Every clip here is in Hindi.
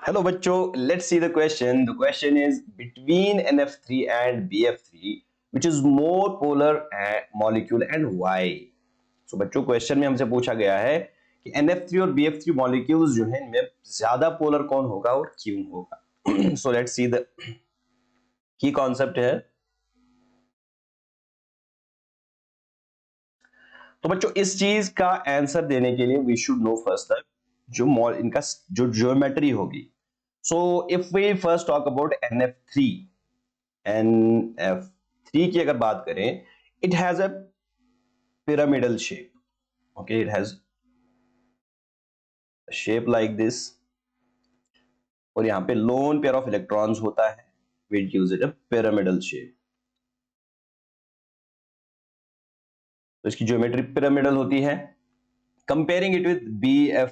Hello बच्चों, let's see the question. The question is between NF3 and BF3, which is more polar molecule and why? So बच्चों क्वेश्चन में हमसे पूछा गया है कि NF3 और BF3 मॉलिक्यूल्स जो हैं इनमें ज्यादा पोलर कौन होगा और क्यों होगा. So let's see the key concept है. तो बच्चों इस चीज का आंसर देने के लिए वी शुड नो फर्स्ट जो इनका जो ज्योमेट्री होगी. So if we first talk about NF3, NF3 की अगर बात करें, it has a pyramidal shape. Okay, it has shape like this, और यहां पे लोन पेयर ऑफ इलेक्ट्रॉन्स होता है which gives it a pyramidal shape. तो इसकी ज्योमेट्री पिरामिडल होती है. Comparing it with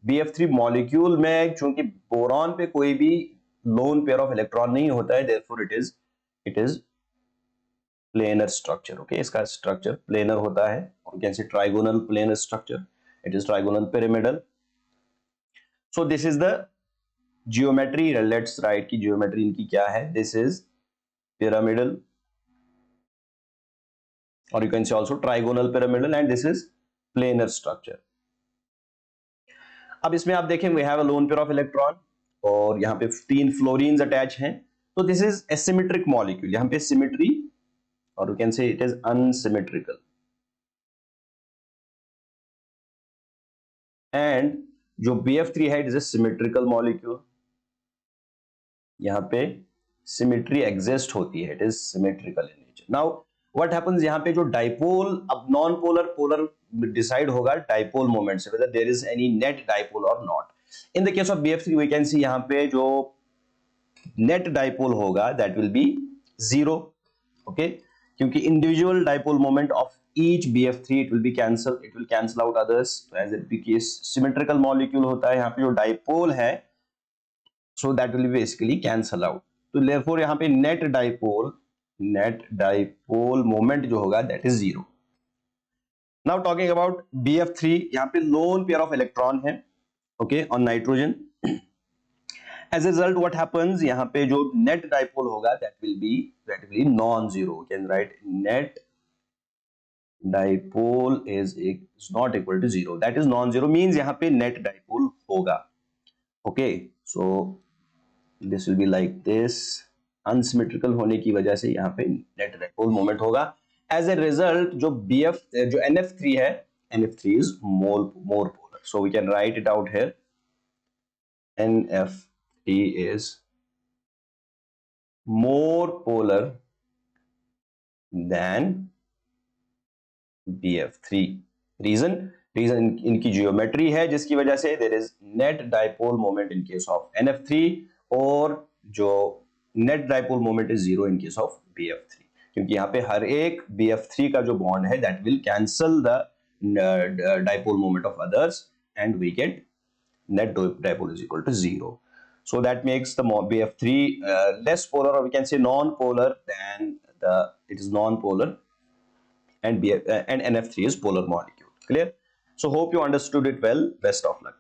BF3 molecule में चूंकि बोरॉन पे कोई भी लोन पेयर ऑफ इलेक्ट्रॉन नहीं होता है, therefore it is planar structure. Okay, इसका स्ट्रक्चर प्लेनर होता है, और can say trigonal planar structure. It is trigonal pyramidal. So this is the geometry. Let's write की जियोमेट्री इनकी क्या है. दिस इज पिरामिडल, और you can say also trigonal pyramidal, and this is planar structure. अब इसमें आप देखें we have a lone pair of electron, और यहां पे 3 फ्लोरीन्स अटैच हैं. तो दिस इज एसिमेट्रिक मॉलिक्यूल. यहां पे सिमेट्री, और यू कैन से इट इज अनसिमेट्रिकल. एंड जो BF3 है it is a symmetrical molecule. यहां पे सिमेट्री एग्जिस्ट होती है, it is symmetrical in nature. Now what happens, यहां पे जो डाइपोल, अब नॉन पोलर पोलर डिसाइड होगा डाइपोल मोमेंट से, whether there is any net dipole or not. In the case of BF3 we can see यहां पे जो नेट डाइपोल होगा that will be 0. okay, क्योंकि individual dipole moment of each BF3 it will cancel out others. तो as it case symmetrical molecule होता है, यहाँ पे जो डाइपोल है so that will basically cancel out. तो therefore यहाँ पे नेट डाइपोल मोमेंट जो होगा that is 0. Now talking about BF3, यहाँ पे लोन पेयर ऑफ इलेक्ट्रॉन है, okay, on nitrogen. As a result what happens, यहाँ पे जो नेट डाइपोल होगा that will be non-zero. You can write net dipole is not equal to 0. That is non-zero means यहाँ पे net dipole होगा. Okay, so this will be like this. Unsymmetrical होने की वजह से यहाँ पे net dipole moment होगा. As a result जो NF3 है, NF3 is more polar. So we can write it out here. NF3 is more polar than BF3. Reason इनकी जियोमेट्री है जिसकी वजह से there is net dipole moment in case of NF3, और जो net dipole moment is 0 in case of BF3, क्योंकि यहाँ पे हर एक BF3 का जो बॉन्ड है that will cancel the dipole moment of others, and we get net dipole is equal to 0. So that makes the BF3 less polar, or we can say non-polar than it is non-polar, and NF3 is polar molecule. Clear? So hope you understood it well. Best of luck.